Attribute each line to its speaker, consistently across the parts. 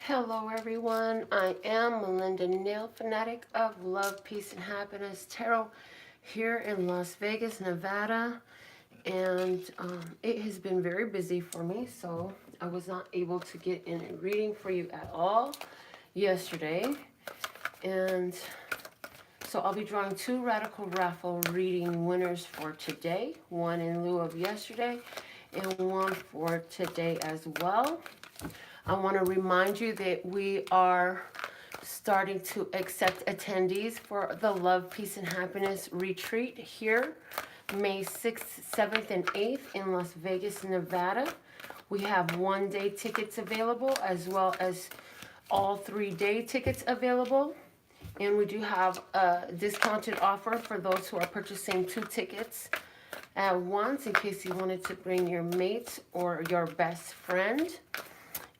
Speaker 1: Hello everyone, I am Melinda NailFanatic of Love, Peace, and Happiness Tarot here in Las Vegas, Nevada. And it has been very busy for me, so I was not able to get in a reading for you at all yesterday. And so I'll be drawing two Radical Raffle reading winners for today, one in lieu of yesterday and one for today as well. I want to remind you that we are starting to accept attendees for the Love, Peace, and Happiness retreat here, May 6th, 7th, and 8th in Las Vegas, Nevada. We have one-day tickets available as well as all 3-day tickets available. And we do have a discounted offer for those who are purchasing 2 tickets at once in case you wanted to bring your mate or your best friend.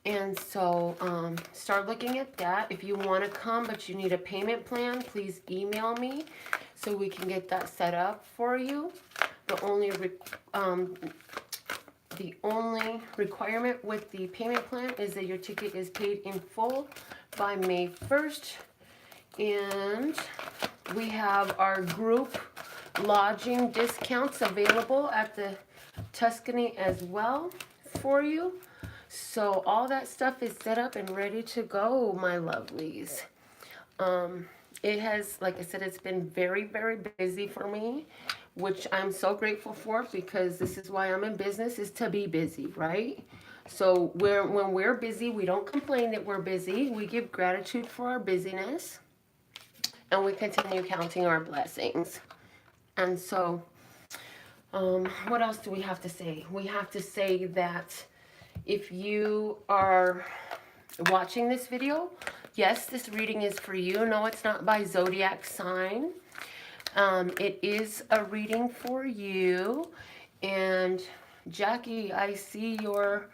Speaker 1: And so start looking at that. If you want to come but you need a payment plan, please email me so we can get that set up for you. The only requirement with the payment plan is that your ticket is paid in full by May 1st. And we have our group lodging discounts available at the Tuscany as well for you. So all that stuff is set up and ready to go, my lovelies. It has, like I said, it's been very, very busy for me, which I'm so grateful for, because this is why I'm in business, is to be busy, right? So when we're busy, we don't complain that we're busy. We give gratitude for our busyness, and we continue counting our blessings. And so what else do we have to say? We have to say that if you are watching this video, yes, this reading is for you. No, it's not by zodiac sign. It is a reading for you. And Jackie, I see your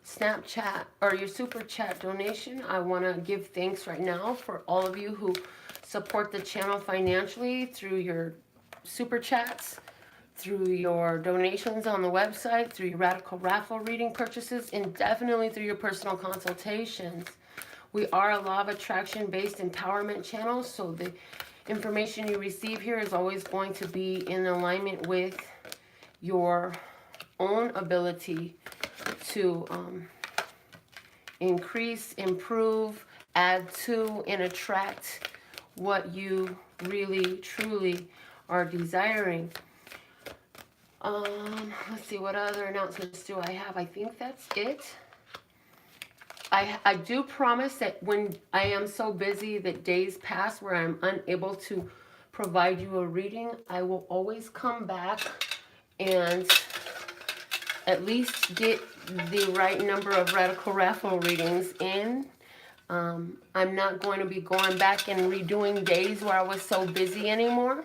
Speaker 1: Snapchat or your super chat donation. I want to give thanks right now for all of you who support the channel financially through your super chats, through your donations on the website, through your Radical Raffle reading purchases, and definitely through your personal consultations. We are a law of attraction based empowerment channel, so the information you receive here is always going to be in alignment with your own ability to increase, improve, add to, and attract what you really, truly are desiring. Let's see, what other announcements do I have? I think that's it. I do promise that when I am so busy that days pass where I'm unable to provide you a reading, I will always come back and at least get the right number of Radical Raffle readings in. I'm not going to be going back and redoing days where I was so busy anymore.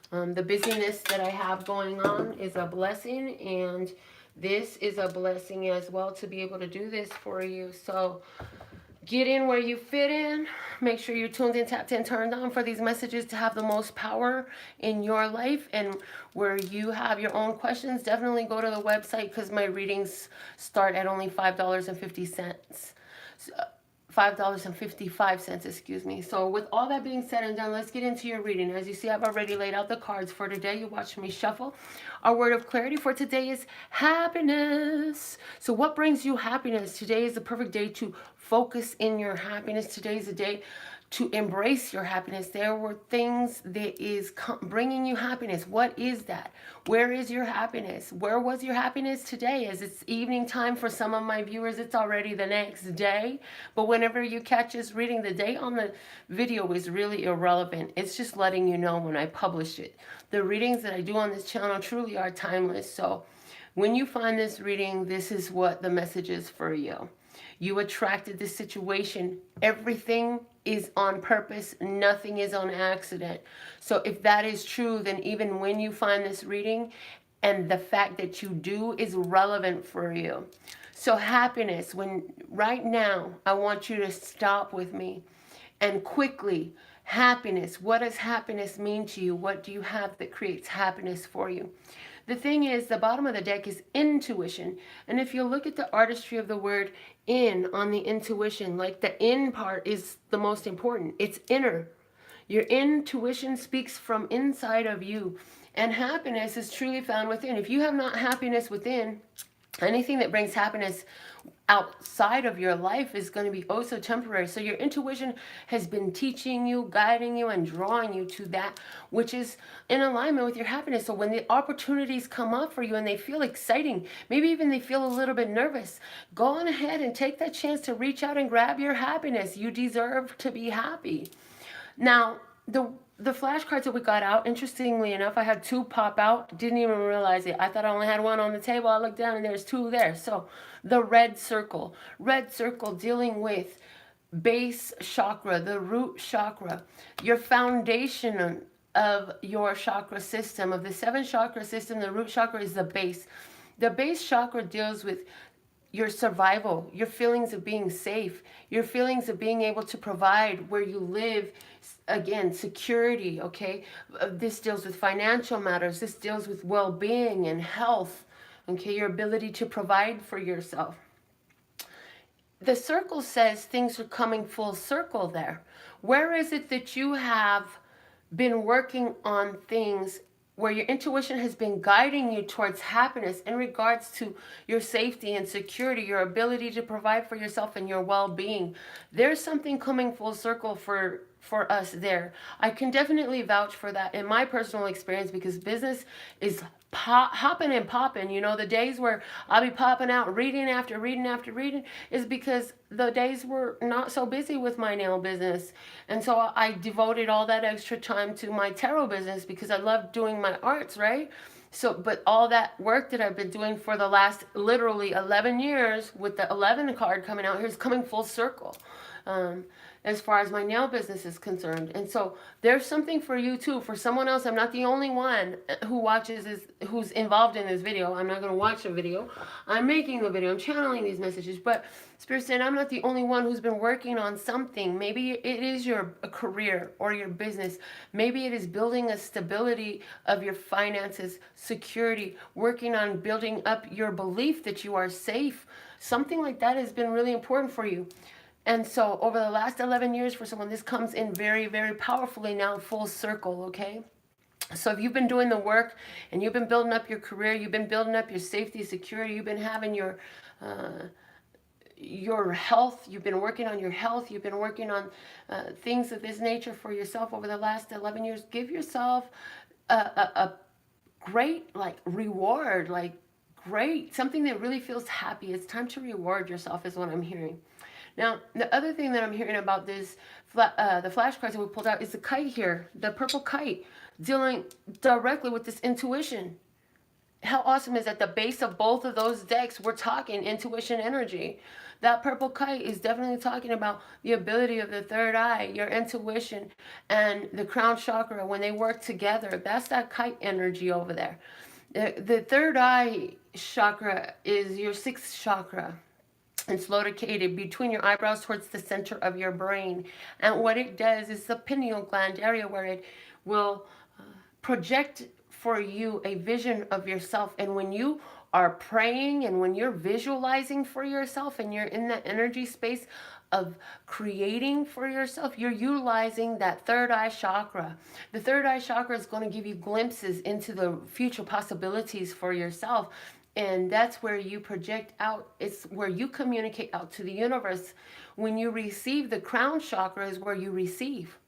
Speaker 1: The busyness that I have going on is a blessing, and this is a blessing as well to be able to do this for you. So get in where you fit in. Make sure you're tuned in, tapped in, turned on for these messages to have the most power in your life. And where you have your own questions, definitely go to the website, because my readings start at only $5.50. $5.55, excuse me. So with all that being said and done, let's get into your reading. As you see, I've already laid out the cards for today. You watch me shuffle. Our word of clarity for today is happiness. So what brings you happiness? Today is the perfect day to focus in your happiness. Today is a day to embrace your happiness. There were things that is bringing you happiness. What is that? Where is your happiness? Where was your happiness today? As it's evening time for some of my viewers, it's already the next day. But whenever you catch this reading, the date on the video is really irrelevant. It's just letting you know when I publish it. The readings that I do on this channel truly are timeless. So when you find this reading, this is what the message is for you. You attracted this situation. Everything is on purpose. Nothing is on accident. So if that is true, then even when you find this reading, and the fact that you do is relevant for you. So happiness, right now, I want you to stop with me and quickly, happiness. What does happiness mean to you? What do you have that creates happiness for you? The thing is, the bottom of the deck is intuition. And if you look at the artistry of the word in on the intuition, like the in part is the most important. It's inner. Your intuition speaks from inside of you. And happiness is truly found within. If you have not happiness within, anything that brings happiness outside of your life is going to be oh so temporary. So your intuition has been teaching you, guiding you, and drawing you to that which is in alignment with your happiness. So when the opportunities come up for you and they feel exciting, maybe even they feel a little bit nervous, go on ahead and take that chance to reach out and grab your happiness. You deserve to be happy. Now, the flashcards that we got out, interestingly enough, I had two pop out. Didn't even realize it. I thought I only had one on the table. I looked down and there's two there. So the red circle dealing with base chakra, the root chakra, your foundation of your chakra system. Of the 7 chakra system, the root chakra is the base. The base chakra deals with your survival, your feelings of being safe, your feelings of being able to provide where you live, again, security, okay? This deals with financial matters. This deals with well-being and health, okay? Your ability to provide for yourself. The circle says things are coming full circle there. Where is it that you have been working on things where your intuition has been guiding you towards happiness in regards to your safety and security, your ability to provide for yourself and your well-being? There's something coming full circle for us there. I can definitely vouch for that in my personal experience, because business is hopping and popping. You know, the days where I'll be popping out reading after reading after reading is because the days were not so busy with my nail business. And so I devoted all that extra time to my tarot business because I love doing my arts, right? So, but all that work that I've been doing for the last literally 11 years with the 11 card coming out here is coming full circle. As far as my nail business is concerned. And so there's something for you too. For someone else, I'm not the only one who watches this, who's involved in this video. I'm not going to watch the video. I'm making the video. I'm channeling these messages. But Spirit said, I'm not the only one who's been working on something. Maybe it is your career or your business. Maybe it is building a stability of your finances, security, working on building up your belief that you are safe. Something like that has been really important for you. And so over the last 11 years for someone, this comes in very, very powerfully now, full circle, okay? So if you've been doing the work and you've been building up your career, you've been building up your safety, security, you've been having your health, you've been working on your health, you've been working on things of this nature for yourself over the last 11 years, give yourself a great, like, reward, like, great, something that really feels happy. It's time to reward yourself is what I'm hearing. Now, the other thing that I'm hearing about this, the flashcards that we pulled out, is the kite here, the purple kite, dealing directly with this intuition. How awesome is that? The base of both of those decks, we're talking intuition energy. That purple kite is definitely talking about the ability of the third eye, your intuition, and the crown chakra. When they work together, that's that kite energy over there. The third eye chakra is your 6th chakra. It's located between your eyebrows towards the center of your brain. And what it does is the pineal gland area where it will project for you a vision of yourself. And when you are praying and when you're visualizing for yourself and you're in that energy space of creating for yourself, you're utilizing that third eye chakra. The third eye chakra is going to give you glimpses into the future possibilities for yourself. And that's where you project out. It's where you communicate out to the universe. When you receive, the crown chakra is where you receive.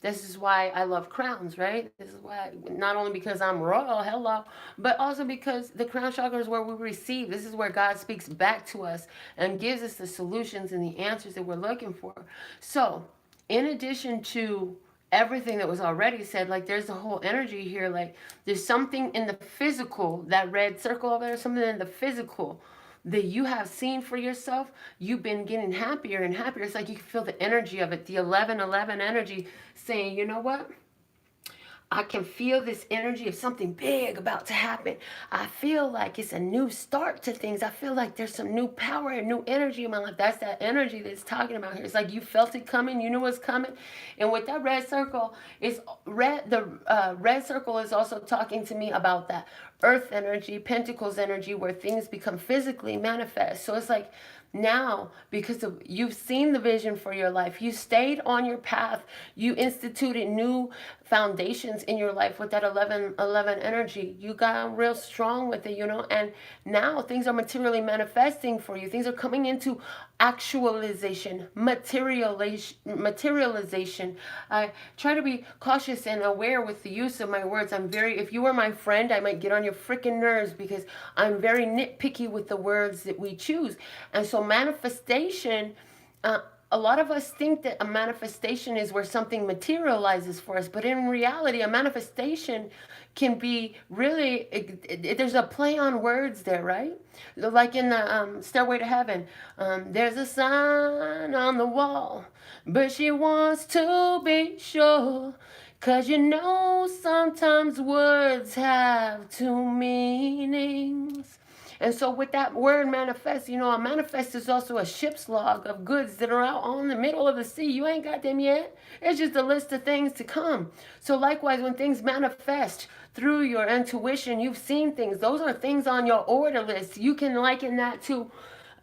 Speaker 1: This is why I love crowns, right? This is why, not only because I'm royal, hello, but also because the crown chakra is where we receive. This is where God speaks back to us and gives us the solutions and the answers that we're looking for. So, in addition to everything that was already said, like, there's a whole energy here, like there's something in the physical, that red circle over there, something in the physical that you have seen for yourself. You've been getting happier and happier. It's like you can feel the energy of it, the 1111 energy, saying, you know what, I can feel this energy of something big about to happen. I feel like it's a new start to things. I feel like there's some new power and new energy in my life. That's that energy that's talking about here. It's like you felt it coming. You knew it was coming. And with that red circle, the red circle is also talking to me about that earth energy, pentacles energy, where things become physically manifest. So it's like now, because of you've seen the vision for your life, you stayed on your path, you instituted new foundations in your life with that 11 energy. You got real strong with it, you know, and now things are materially manifesting for you. Things are coming into actualization, materialization. I try to be cautious and aware with the use of my words. If you were my friend, I might get on your freaking nerves because I'm very nitpicky with the words that we choose. And so manifestation, a lot of us think that a manifestation is where something materializes for us, but in reality, a manifestation can be really, there's a play on words there, right? Like in the Stairway to Heaven, there's a sign on the wall, but she wants to be sure, 'cause you know sometimes words have two meanings. And so with that word manifest, you know, a manifest is also a ship's log of goods that are out on the middle of the sea. You ain't got them yet. It's just a list of things to come. So likewise, when things manifest through your intuition, you've seen things. Those are things on your order list. You can liken that to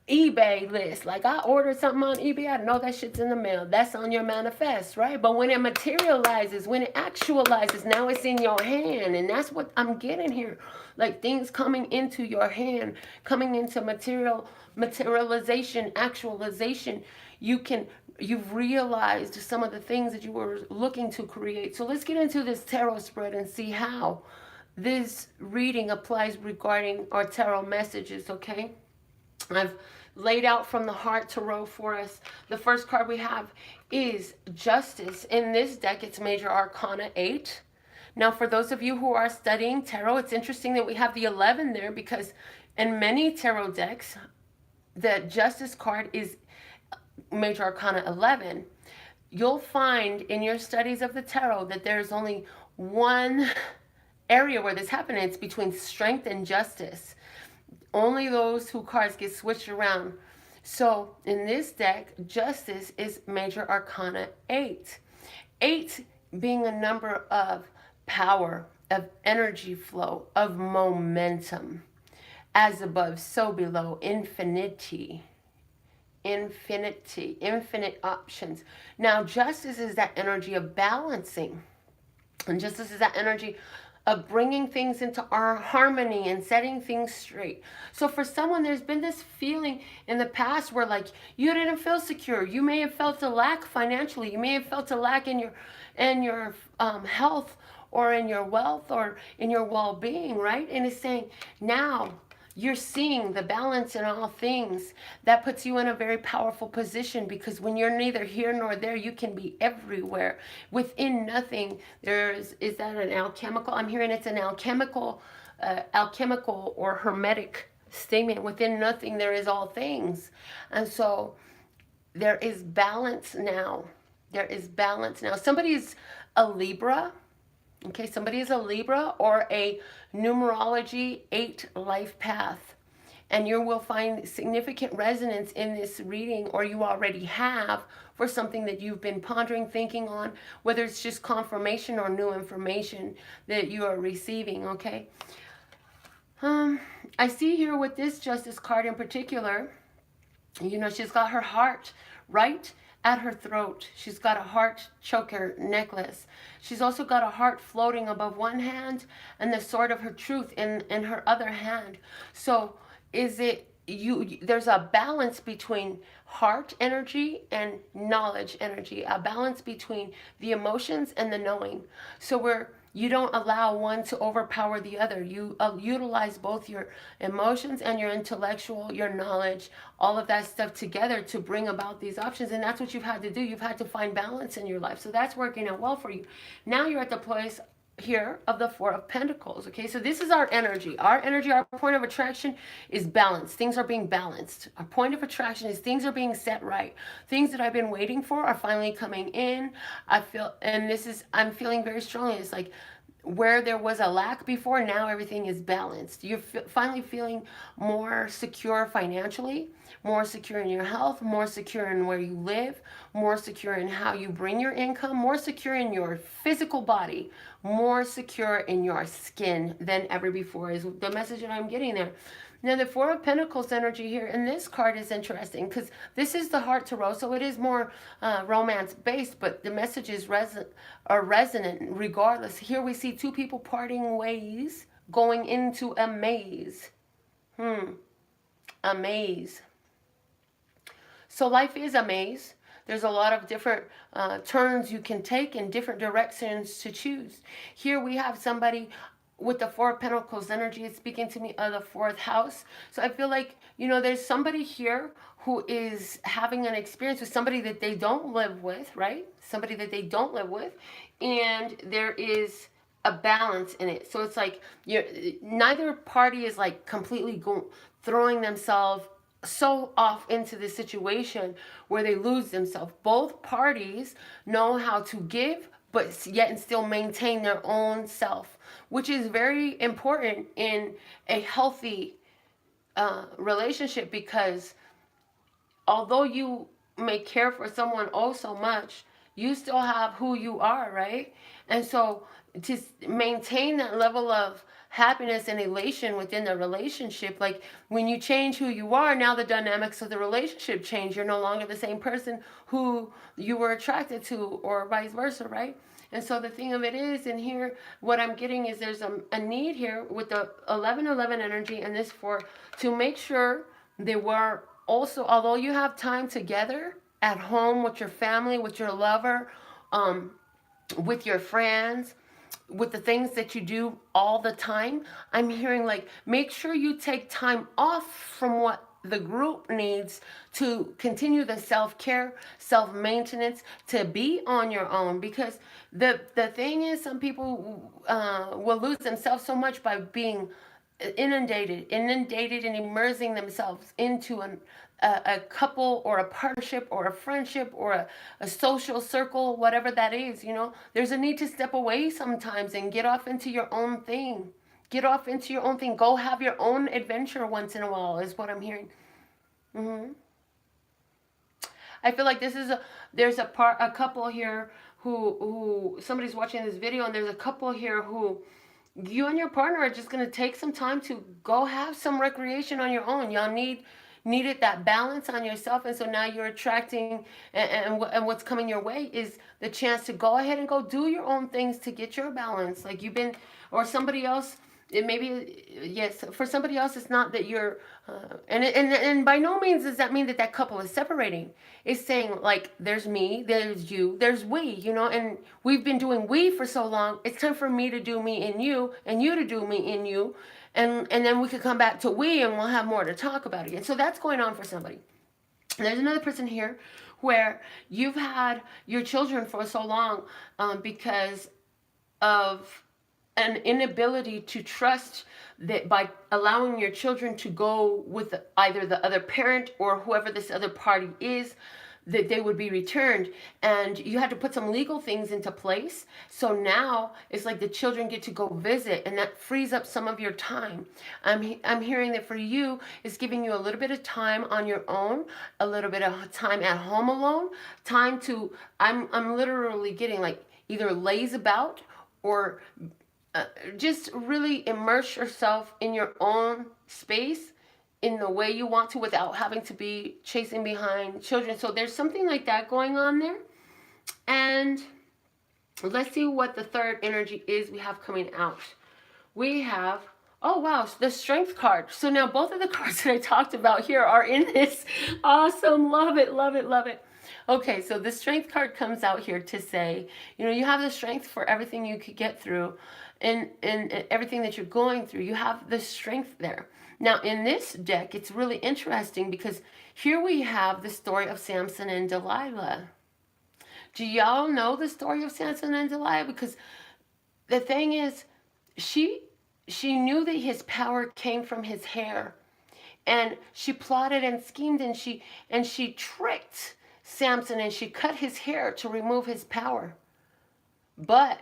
Speaker 1: eBay list. Like I ordered something on eBay, I know that shit's in the mail. That's on your manifest, right? But when it materializes, when it actualizes, now it's in your hand. And that's what I'm getting here. Like things coming into your hand, coming into materialization, actualization. You've realized some of the things that you were looking to create. So let's get into this tarot spread and see how this reading applies regarding our tarot messages, okay? I've laid out from the heart tarot for us. The first card we have is Justice. In this deck, it's Major Arcana 8. Now, for those of you who are studying tarot, it's interesting that we have the 11 there because in many tarot decks, the Justice card is Major Arcana 11. You'll find in your studies of the tarot that there's only one area where this happens. It's between Strength and Justice. Only those two cards get switched around. So in this deck, Justice is Major Arcana 8. 8 being a number of power, of energy flow, of momentum. As above, so below, infinity. Infinite options. Now, Justice is that energy of balancing. And Justice is that energy of bringing things into our harmony and setting things straight. So for someone, there's been this feeling in the past where like you didn't feel secure. You may have felt a lack financially. You may have felt a lack in your health or in your wealth or in your well-being, right? And it's saying now you're seeing the balance in all things. That puts you in a very powerful position because when you're neither here nor there, you can be everywhere. Within nothing, is that an alchemical? I'm hearing it's an alchemical or hermetic statement. Within nothing, there is all things. And so there is balance now. There is balance now. Somebody is a Libra. Okay, somebody is a Libra or a numerology 8 life path. And you will find significant resonance in this reading, or you already have, for something that you've been pondering, thinking on, whether it's just confirmation or new information that you are receiving, okay? I see here with this Justice card in particular, you know, she's got her heart right at her throat. She's got a heart choker necklace. She's also got a heart floating above one hand and the sword of her truth in her other hand. So is it there's a balance between heart energy and knowledge energy, a balance between the emotions and the knowing. So you don't allow one to overpower the other. You utilize both your emotions and your intellectual, your knowledge, all of that stuff together to bring about these options. And that's what you've had to do. You've had to find balance in your life. So that's working out well for you. Now you're at the place here of the Four of Pentacles. Okay, so this is our energy. Our energy, our point of attraction is balance. Things are being balanced. Our point of attraction is things are being set right. Things that I've been waiting for are finally coming in. I'm feeling very strongly. It's like where there was a lack before, now everything is balanced. You're finally feeling more secure financially, more secure in your health, more secure in where you live, more secure in how you bring your income, more secure in your physical body, more secure in your skin than ever before is the message that I'm getting there. Now, the Four of Pentacles energy here in this card is interesting because this is the Heart Tarot, so it is more romance-based, but the message is resonant regardless. Here we see two people parting ways, going into a maze. A maze. So life is a maze. There's a lot of different turns you can take and different directions to choose. Here we have somebody with the Four of Pentacles energy. It's speaking to me of the fourth house. So I feel like, you know, there's somebody here who is having an experience with somebody that they don't live with, right? Somebody that they don't live with. And there is a balance in it. So it's like neither party is like completely throwing themselves so off into the situation where they lose themselves. Both parties know how to give, but yet and still maintain their own self, which is very important in a healthy relationship, because although you may care for someone oh so much, you still have who you are, right? And so to maintain that level of happiness and elation within the relationship, like when you change who you are, now the dynamics of the relationship change. You're no longer the same person who you were attracted to, or vice versa, right? And so the thing of it is, and here what I'm getting is there's a need here with the 11-11 energy and this 4 to make sure they were also, although you have time together at home with your family, with your lover, with your friends, with the things that you do all the time, I'm hearing like, make sure you take time off from what the group needs to continue the self-care, self-maintenance, to be on your own. Because the thing is, some people will lose themselves so much by being inundated and immersing themselves into a couple or a partnership or a friendship or a social circle, whatever that is. You know, there's a need to step away sometimes and get off into your own thing. Get off into your own thing. Go have your own adventure once in a while is what I'm hearing. I feel like there's a couple here who somebody's watching this video, and there's a couple here who you and your partner are just going to take some time to go have some recreation on your own. Y'all needed that balance on yourself, and so now you're attracting, and what's coming your way is the chance to go ahead and go do your own things to get your balance. Like you've been, or somebody else, it maybe, yes, for somebody else it's not that you're and by no means does that mean that that couple is separating. It's saying like, there's me, there's you, there's we, you know, and we've been doing we for so long. It's time for me to do me in you, and you to do me in you, and then we could come back to we, and we'll have more to talk about again. So that's going on for somebody. And there's another person here where you've had your children for so long because of an inability to trust that by allowing your children to go with either the other parent or whoever this other party is, that they would be returned. And you had to put some legal things into place. So now it's like the children get to go visit, and that frees up some of your time. I'm hearing that for you, it's giving you a little bit of time on your own, a little bit of time at home alone, time to, I'm literally getting like either laze about or just really immerse yourself in your own space in the way you want to without having to be chasing behind children. So there's something like that going on there. And let's see what the third energy is we have coming out. We have, oh wow, the Strength card. So now both of the cards that I talked about here are in this. Awesome. Love it, love it, love it. Okay, so the Strength card comes out here to say, you know, you have the strength for everything you could get through, and everything that you're going through. You have the strength there. Now, in this deck, it's really interesting because here we have the story of Samson and Delilah. Do y'all know the story of Samson and Delilah? Because the thing is, she knew that his power came from his hair. And she plotted and schemed, and she tricked Samson, and she cut his hair to remove his power. But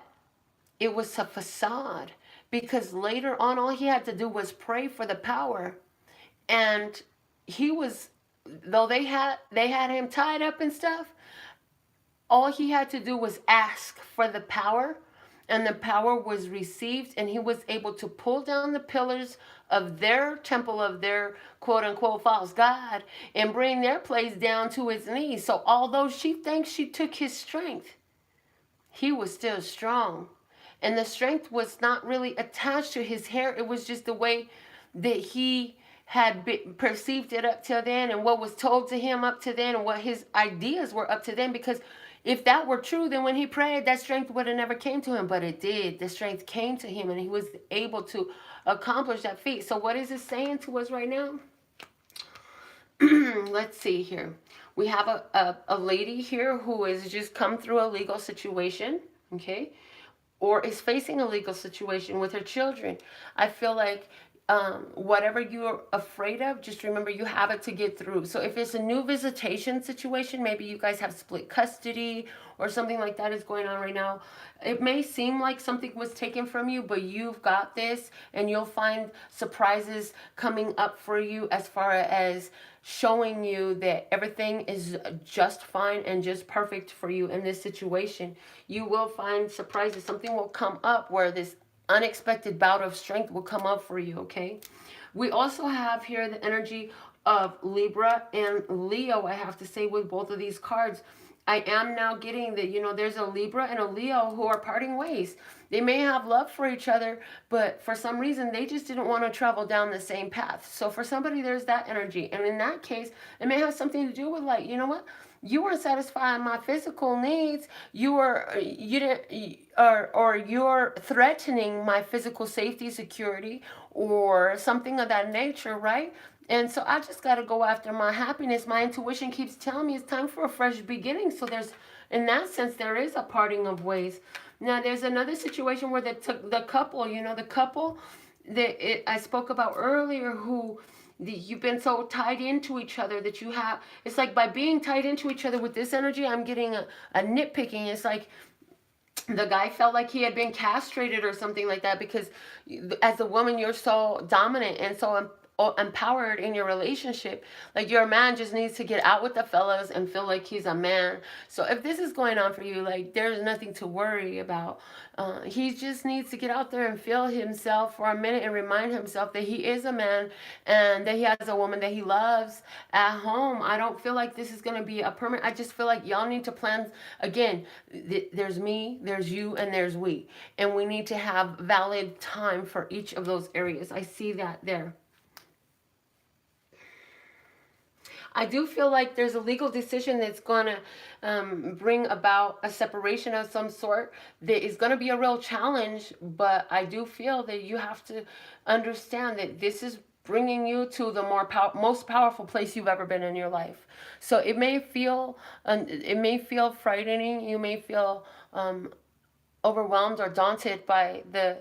Speaker 1: it was a facade, because later on all he had to do was pray for the power. And he was, though they had him tied up and stuff, all he had to do was ask for the power, and the power was received, and he was able to pull down the pillars of their temple, of their quote-unquote false god, and bring their place down to his knees. So although she thinks she took his strength, he was still strong. And the strength was not really attached to his hair. It was just the way that he had perceived it up till then, and what was told to him up to then, and what his ideas were up to then. Because if that were true, then when he prayed, that strength would have never came to him. But it did. The strength came to him, and he was able to accomplish that feat. So what is it saying to us right now? Let's see here. We have a lady here who has just come through a legal situation, okay? Or is facing a legal situation with her children. I feel like whatever you're afraid of, just remember you have it to get through. So if it's a new visitation situation, maybe you guys have split custody or something like that is going on right now. It may seem like something was taken from you, but you've got this, and you'll find surprises coming up for you as far as showing you that everything is just fine and just perfect for you in this situation. You will find surprises. Something will come up where this unexpected bout of strength will come up for you, okay? We also have here the energy of Libra and Leo, I have to say, with both of these cards. I am now getting that, you know, there's a Libra and a Leo who are parting ways. They may have love for each other, but for some reason, they just didn't want to travel down the same path. So for somebody, there's that energy. And in that case, it may have something to do with, like, you know what? You weren't satisfying my physical needs. You're threatening my physical safety, security, or something of that nature, right? And so I just got to go after my happiness. My intuition keeps telling me it's time for a fresh beginning. So there's, in that sense, there is a parting of ways. Now, there's another situation where the couple, you know, the couple that I spoke about earlier, who you've been so tied into each other that you have, it's like by being tied into each other with this energy, I'm getting a nitpicking. It's like the guy felt like he had been castrated or something like that, because as a woman, you're so dominant and so empowered in your relationship. Like, your man just needs to get out with the fellas and feel like he's a man. So if this is going on for you, like, there's nothing to worry about. He just needs to get out there and feel himself for a minute and remind himself that he is a man and that he has a woman that he loves at home. I don't feel like this is going to be a permanent. I just feel like y'all need to plan. Again, there's me, there's you, and there's we. And we need to have valid time for each of those areas. I see that there. I do feel like there's a legal decision that's going to bring about a separation of some sort that is going to be a real challenge, but I do feel that you have to understand that this is bringing you to the most powerful place you've ever been in your life. So it may feel frightening. You may feel overwhelmed or daunted by the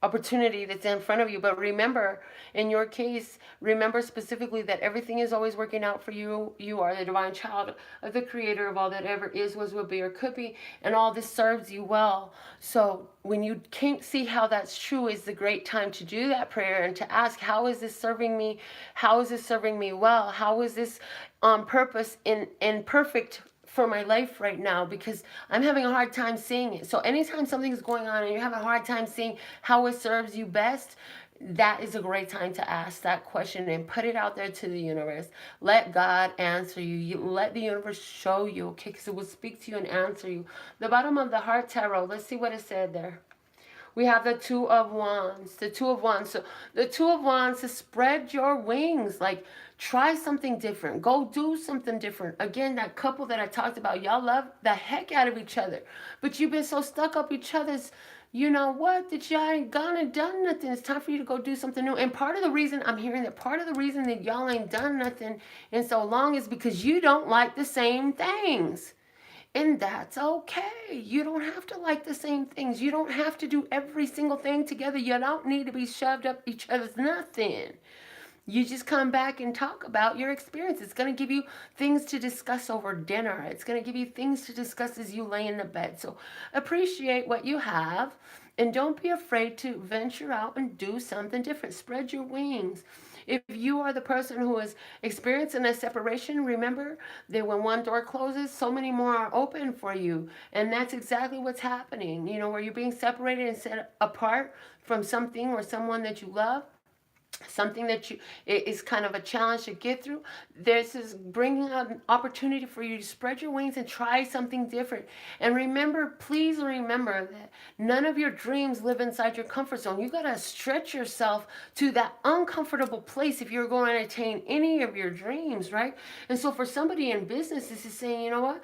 Speaker 1: opportunity that's in front of you. But remember, in your case, remember specifically that everything is always working out for you. You are the divine child of the creator of all that ever is, was, will be, or could be. And all this serves you well. So when you can't see how that's true, is the great time to do that prayer and to ask, how is this serving me? How is this serving me well? How is this on purpose in perfect for my life right now? Because I'm having a hard time seeing it. So anytime something's going on and you're having a hard time seeing how it serves you best, that is a great time to ask that question and put it out there to the universe. Let God answer you. Let the universe show you, okay? Because it will speak to you and answer you. The bottom of the heart tarot, let's see what it said there. We have the Two of Wands. The Two of Wands. So the Two of Wands is spread your wings. Like, try something different. Go do something different. Again, that couple that I talked about, y'all love the heck out of each other. But you've been so stuck up each other's, you know what, that y'all ain't gone and done nothing. It's time for you to go do something new. And part of the reason I'm hearing that, part of the reason that y'all ain't done nothing in so long is because you don't like the same things. And that's okay. You don't have to like the same things. You don't have to do every single thing together. You don't need to be shoved up each other's nothing. You just come back and talk about your experience. It's going to give you things to discuss over dinner. It's going to give you things to discuss as you lay in the bed. So appreciate what you have And don't be afraid to venture out and do something different. Spread your wings. If you are the person who is experiencing a separation, remember that when one door closes, so many more are open for you. And that's exactly what's happening. You know, where you're being separated and set apart from something or someone that you love, something that it is kind of a challenge to get through. This is bringing an opportunity for you to spread your wings and try something different. And remember, please remember that none of your dreams live inside your comfort zone. You got to stretch yourself to that uncomfortable place if you're going to attain any of your dreams, right? And so for somebody in business, this is saying, you know what,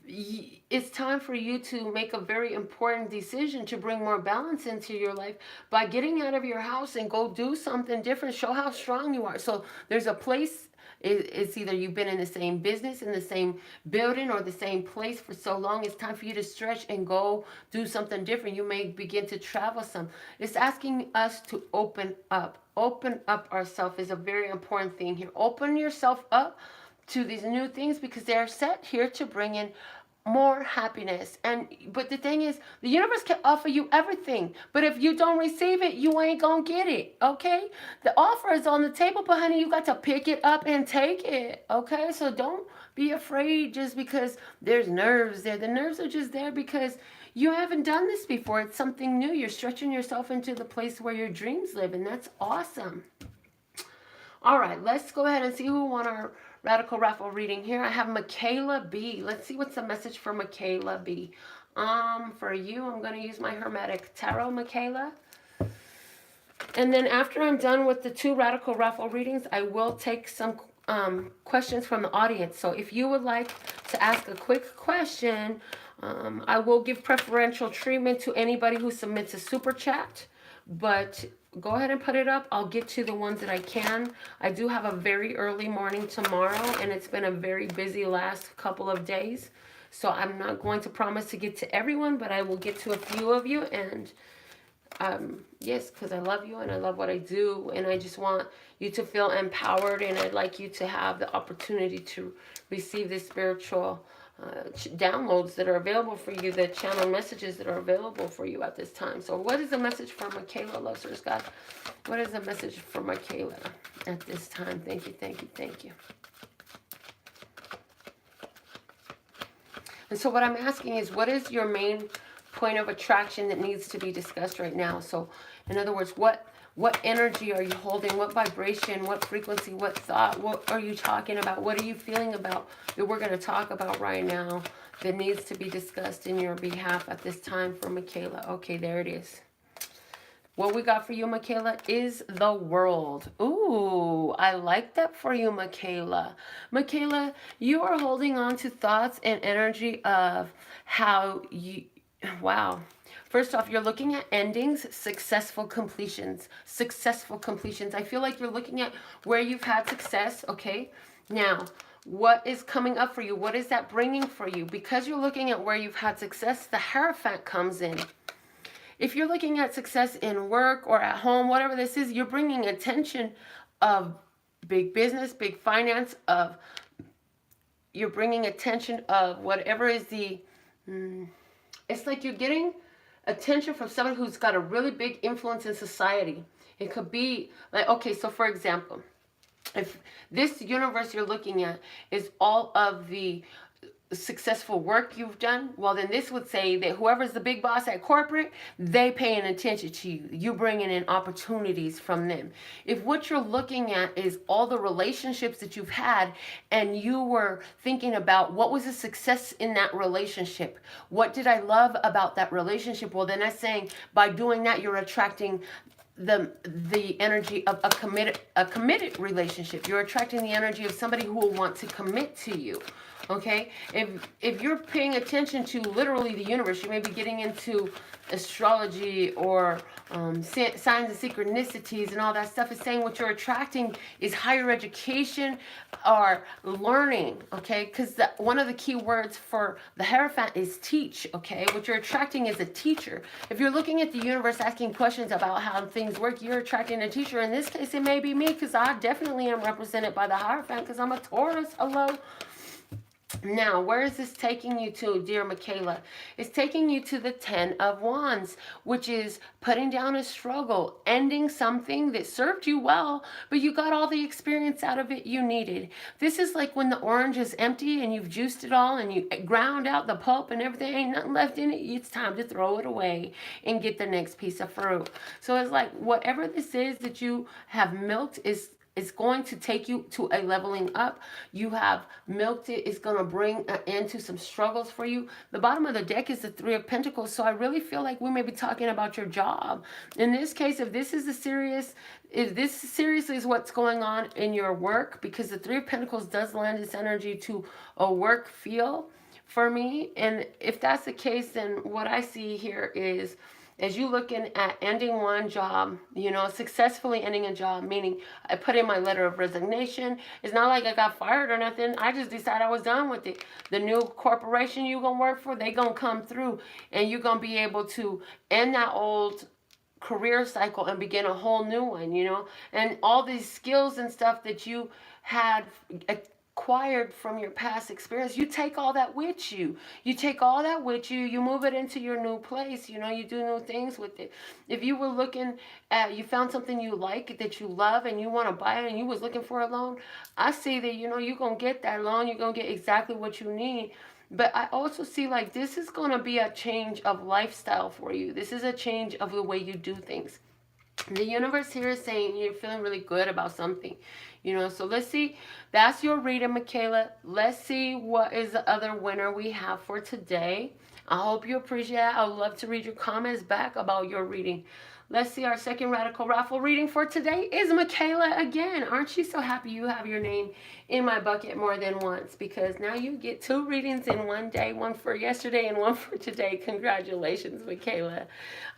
Speaker 1: it's time for you to make a very important decision to bring more balance into your life by getting out of your house and go do something different. Show how strong you are. So there's a place. It's either you've been in the same business, in the same building, or the same place for so long. It's time for you to stretch and go do something different. You may begin to travel some. It's asking us to open up. Open up ourselves is a very important thing here. Open yourself up to these new things because they're set here to bring in more happiness. But the thing is, the universe can offer you everything, but if you don't receive it, you ain't gonna get it. Okay, the offer is on the table, but honey, you got to pick it up and take it. Okay, so don't be afraid just because there's nerves there. The nerves are just there because you haven't done this before. It's something new. You're stretching yourself into the place where your dreams live, and that's awesome. All right, let's go ahead and see who won our Radical Raffle reading here. I have Michaela B. Let's see what's the message for Michaela B. For you, I'm going to use my Hermetic Tarot, Michaela. And then after I'm done with the 2 Radical Raffle readings, I will take some questions from the audience. So if you would like to ask a quick question, I will give preferential treatment to anybody who submits a super chat. But go ahead and put it up. I'll get to the ones that I can. I do have a very early morning tomorrow, and it's been a very busy last couple of days. So I'm not going to promise to get to everyone, but I will get to a few of you. And yes, because I love you and I love what I do. And I just want you to feel empowered, and I'd like you to have the opportunity to receive this spiritual downloads that are available for you, the channel messages that are available for you at this time. So what is the message for Michaela, love source God? What is the message for Michaela at this time? Thank you, thank you, thank you. And so what I'm asking is, what is your main point of attraction that needs to be discussed right now? So in other words, what energy are you holding? What vibration, what frequency, what thought, what are you talking about? What are you feeling about that we're going to talk about right now that needs to be discussed in your behalf at this time for Michaela? Okay, there it is. What we got for you, Michaela, is the World. Ooh, I like that for you, Michaela. Michaela, you are holding on to thoughts and energy of how you... Wow. First off, you're looking at endings, successful completions. Successful completions. I feel like you're looking at where you've had success, okay? Now, what is coming up for you? What is that bringing for you? Because you're looking at where you've had success, the Hierophant comes in. If you're looking at success in work or at home, whatever this is, you're bringing attention of big business, big finance, you're bringing attention of whatever is the... it's like you're getting attention from someone who's got a really big influence in society. It could be like, okay, so for example, if this universe you're looking at is all of the successful work you've done, well, then this would say that whoever's the big boss at corporate, they paying attention to you. You bringing in opportunities from them. If what you're looking at is all the relationships that you've had, and you were thinking about what was the success in that relationship, what did I love about that relationship, well, then that's saying by doing that you're attracting the energy of a committed relationship. You're attracting the energy of somebody who will want to commit to you. Okay, if you're paying attention to literally the universe, you may be getting into astrology or signs and synchronicities and all that stuff. Is saying what you're attracting is higher education or learning. Okay, because one of the key words for the Hierophant is teach. Okay, what you're attracting is a teacher. If you're looking at the universe asking questions about how things work, you're attracting a teacher. In this case, it may be me, because I definitely am represented by the Hierophant, because I'm a Taurus. Hello. Now, where is this taking you to, dear Michaela? It's taking you to the 10 of Wands, which is putting down a struggle, ending something that served you well, but you got all the experience out of it you needed. This is like when the orange is empty and you've juiced it all and you ground out the pulp and everything, ain't nothing left in it. It's time to throw it away and get the next piece of fruit. So it's like whatever this is that you have milked is it's going to take you to a leveling up. You have milked it. It's going to bring an end to some struggles for you. The bottom of the deck is the Three of Pentacles. So I really feel like we may be talking about your job. In this case, if this seriously is what's going on in your work, because the Three of Pentacles does lend its energy to a work feel for me. And if that's the case, then what I see here is, as you looking at ending one job, you know, successfully ending a job, meaning I put in my letter of resignation. It's not like I got fired or nothing. I just decided I was done with it. The new corporation you're going to work for, they going to come through and you're going to be able to end that old career cycle and begin a whole new one, you know, and all these skills and stuff that you had acquired from your past experience, you take all that with you. You take all that with you, you move it into your new place, you know, you do new things with it. If you were looking at, you found something you like, that you love, and you want to buy it, and you was looking for a loan, I see that, you know, you're going to get that loan, you're going to get exactly what you need. But I also see like this is going to be a change of lifestyle for you. This is a change of the way you do things. The universe here is saying you're feeling really good about something, you know. So let's see. That's your reading, Michaela. Let's see what is the other winner we have for today. I hope you appreciate it. I would love to read your comments back about your reading. Let's see, our second radical raffle reading for today is Michaela again. Aren't you so happy you have your name in my bucket more than once? Because now you get 2 readings in one day, one for yesterday and one for today. Congratulations, Michaela.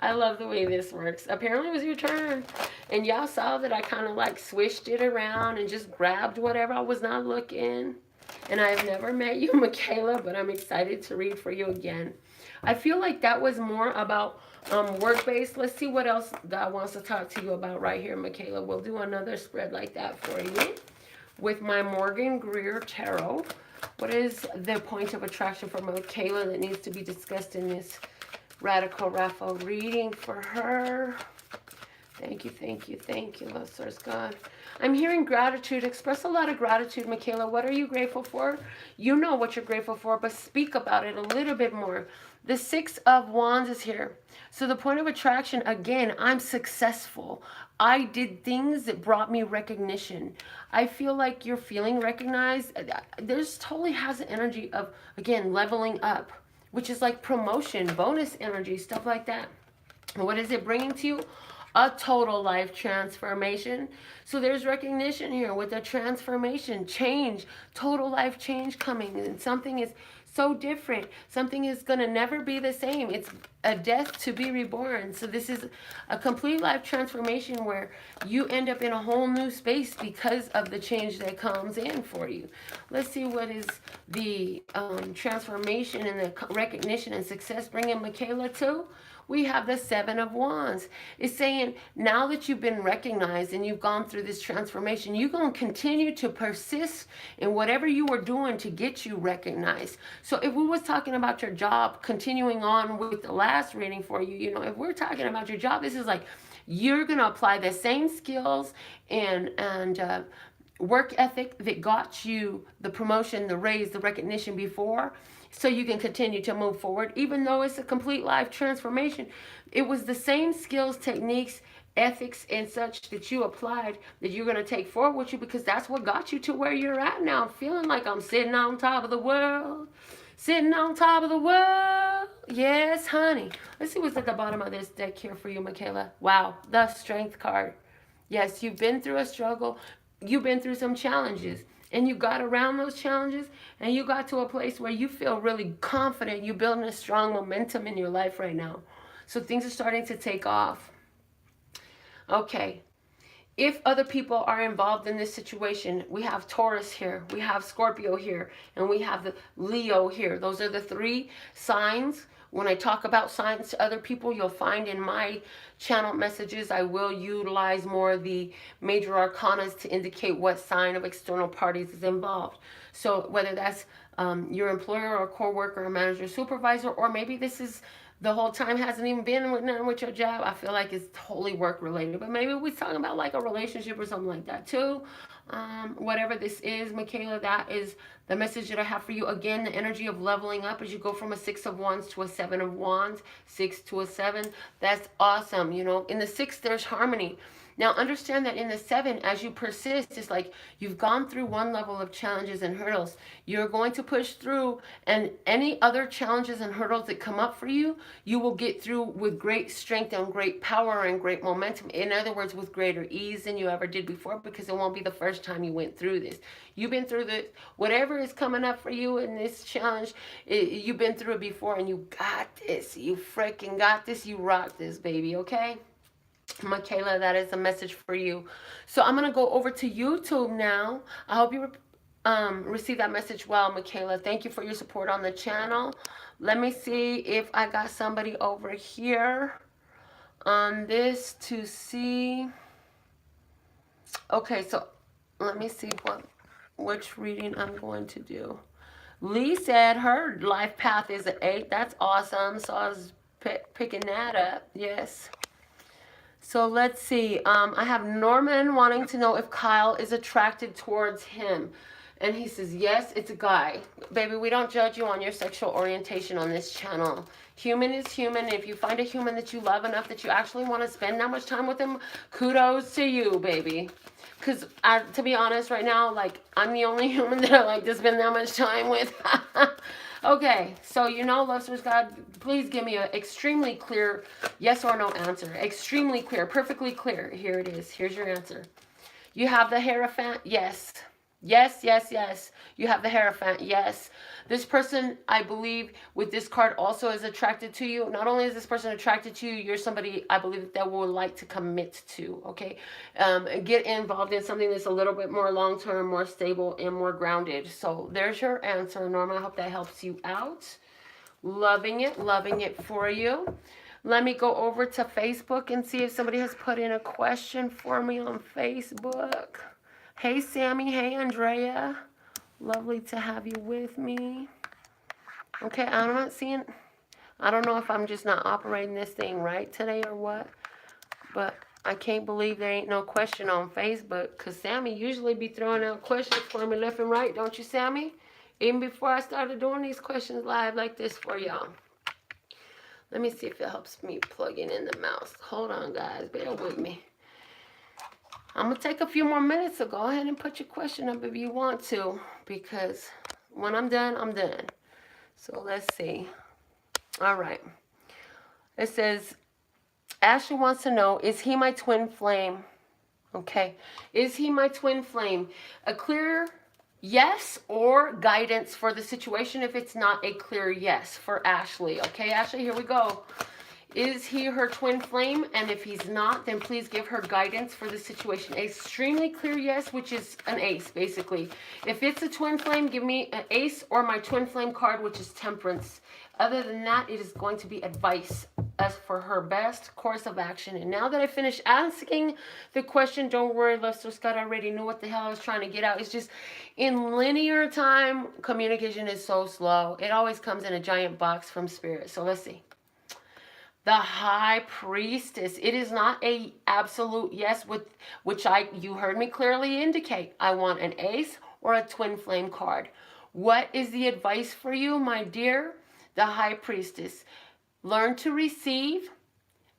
Speaker 1: I love the way this works. Apparently it was your turn. And y'all saw that I kind of like swished it around and just grabbed whatever I was not looking. And I've never met you, Michaela, but I'm excited to read for you again. I feel like that was more about work-based. Let's see what else God wants to talk to you about right here, Michaela. We'll do another spread like that for you with my Morgan Greer Tarot. What is the point of attraction for Michaela that needs to be discussed in this radical raffle reading for her? Thank you, thank you, thank you, Lord Source God. I'm hearing gratitude. Express a lot of gratitude, Michaela. What are you grateful for? You know what you're grateful for, but speak about it a little bit more. The 6 of Wands is here. So the point of attraction, again, I'm successful. I did things that brought me recognition. I feel like you're feeling recognized. There's totally has the energy of, again, leveling up, which is like promotion, bonus energy, stuff like that. What is it bringing to you? A total life transformation. So there's recognition here with a transformation, change, total life change coming. And something is so different. Something is going to never be the same. It's a death to be reborn. So this is a complete life transformation where you end up in a whole new space because of the change that comes in for you. Let's see what is the transformation and the recognition and success bringing Michaela to. We have the 7 of Wands. It's saying now that you've been recognized and you've gone through this transformation, you're going to continue to persist in whatever you were doing to get you recognized. So if we was talking about your job, continuing on with the last reading for you, you know, if we're talking about your job, this is like you're going to apply the same skills and work ethic that got you the promotion, the raise, the recognition before, so you can continue to move forward. Even though it's a complete life transformation, it was the same skills, techniques, ethics, and such that you applied that you're going to take forward with you, because that's what got you to where you're at now. I'm feeling like I'm sitting on top of the world. Sitting on top of the world. Yes, honey. Let's see what's at the bottom of this deck here for you, Michaela. Wow, the Strength card. Yes, you've been through a struggle. You've been through some challenges. And you got around those challenges, and you got to a place where you feel really confident. You're building a strong momentum in your life right now. So things are starting to take off. Okay. If other people are involved in this situation, we have Taurus here, we have Scorpio here, and we have the Leo here. Those are the 3 signs when I talk about signs to other people, you'll find in my channel messages, I will utilize more of the major arcanas to indicate what sign of external parties is involved. So whether that's your employer or co-worker or manager, supervisor, or maybe this is the whole time hasn't even been with your job. I feel like it's totally work related, but maybe we're talking about like a relationship or something like that too. Whatever this is, Michaela, that is the message that I have for you. Again, the energy of leveling up as you go from a 6 of Wands to a 7 of Wands, 6 to a 7. That's awesome. You know, in the 6, there's harmony. Now, understand that in the 7, as you persist, it's like you've gone through one level of challenges and hurdles. You're going to push through, and any other challenges and hurdles that come up for you, you will get through with great strength and great power and great momentum. In other words, with greater ease than you ever did before, because it won't be the first time you went through this. You've been through this. Whatever is coming up for you in this challenge, you've been through it before, and you got this. You freaking got this. You rock this, baby, okay? Michaela, that is a message for you. So I'm going to go over to YouTube now. I hope you receive that message well, Michaela. Thank you for your support on the channel. Let me see if I got somebody over here on this to see. Okay, so let me see which reading I'm going to do. Lee said her life path is an 8. That's awesome. So I was picking that up. Yes. So let's see. I have Norman wanting to know if Kyle is attracted towards him. And he says, yes, it's a guy. Baby, we don't judge you on your sexual orientation on this channel. Human is human. If you find a human that you love enough that you actually want to spend that much time with him, kudos to you, baby. Because to be honest right now, like, I'm the only human that I like to spend that much time with. Okay, so you know, Love Source God, please give me an extremely clear yes or no answer. Extremely clear, perfectly clear. Here it is. Here's your answer. You have the Hierophant? Yes. Yes, yes, yes. You have the Hierophant? Yes. This person, I believe, with this card also is attracted to you. Not only is this person attracted to you, you're somebody, I believe, that will like to commit to, okay? Get involved in something that's a little bit more long-term, more stable, and more grounded. So there's your answer, Norma. I hope that helps you out. Loving it for you. Let me go over to Facebook and see if somebody has put in a question for me on Facebook. Hey, Sammy. Hey, Andrea. Lovely to have you with me. Okay, I'm not seeing, I don't know if I'm just not operating this thing right today or what, but I can't believe there ain't no question on Facebook, because Sammy usually be throwing out questions for me left and right, don't you, Sammy? Even before I started doing these questions live like this for y'all. Let me see if it helps me plugging in the mouse. Hold on, guys. Bear with me. I'm going to take a few more minutes, so go ahead and put your question up if you want to, because when I'm done, I'm done. So let's see. All right. It says, Ashley wants to know, is he my twin flame? Okay. Is he my twin flame? A clear yes or guidance for the situation if it's not a clear yes for Ashley. Okay, Ashley, here we go. Is he her twin flame? And if he's not, then please give her guidance for the situation. Extremely clear yes, which is an ace, basically. If it's a twin flame, give me an ace or my twin flame card, which is temperance. Other than that, it is going to be advice as for her best course of action. And now that I finished asking the question, don't worry, Lester Scott, I already knew what the hell I was trying to get out. It's just in linear time, communication is so slow. It always comes in a giant box from spirit. So let's see. The High Priestess. It is not a absolute yes, with which you heard me clearly indicate. I want an ace or a twin flame card. What is the advice for you, my dear? The High Priestess. Learn to receive.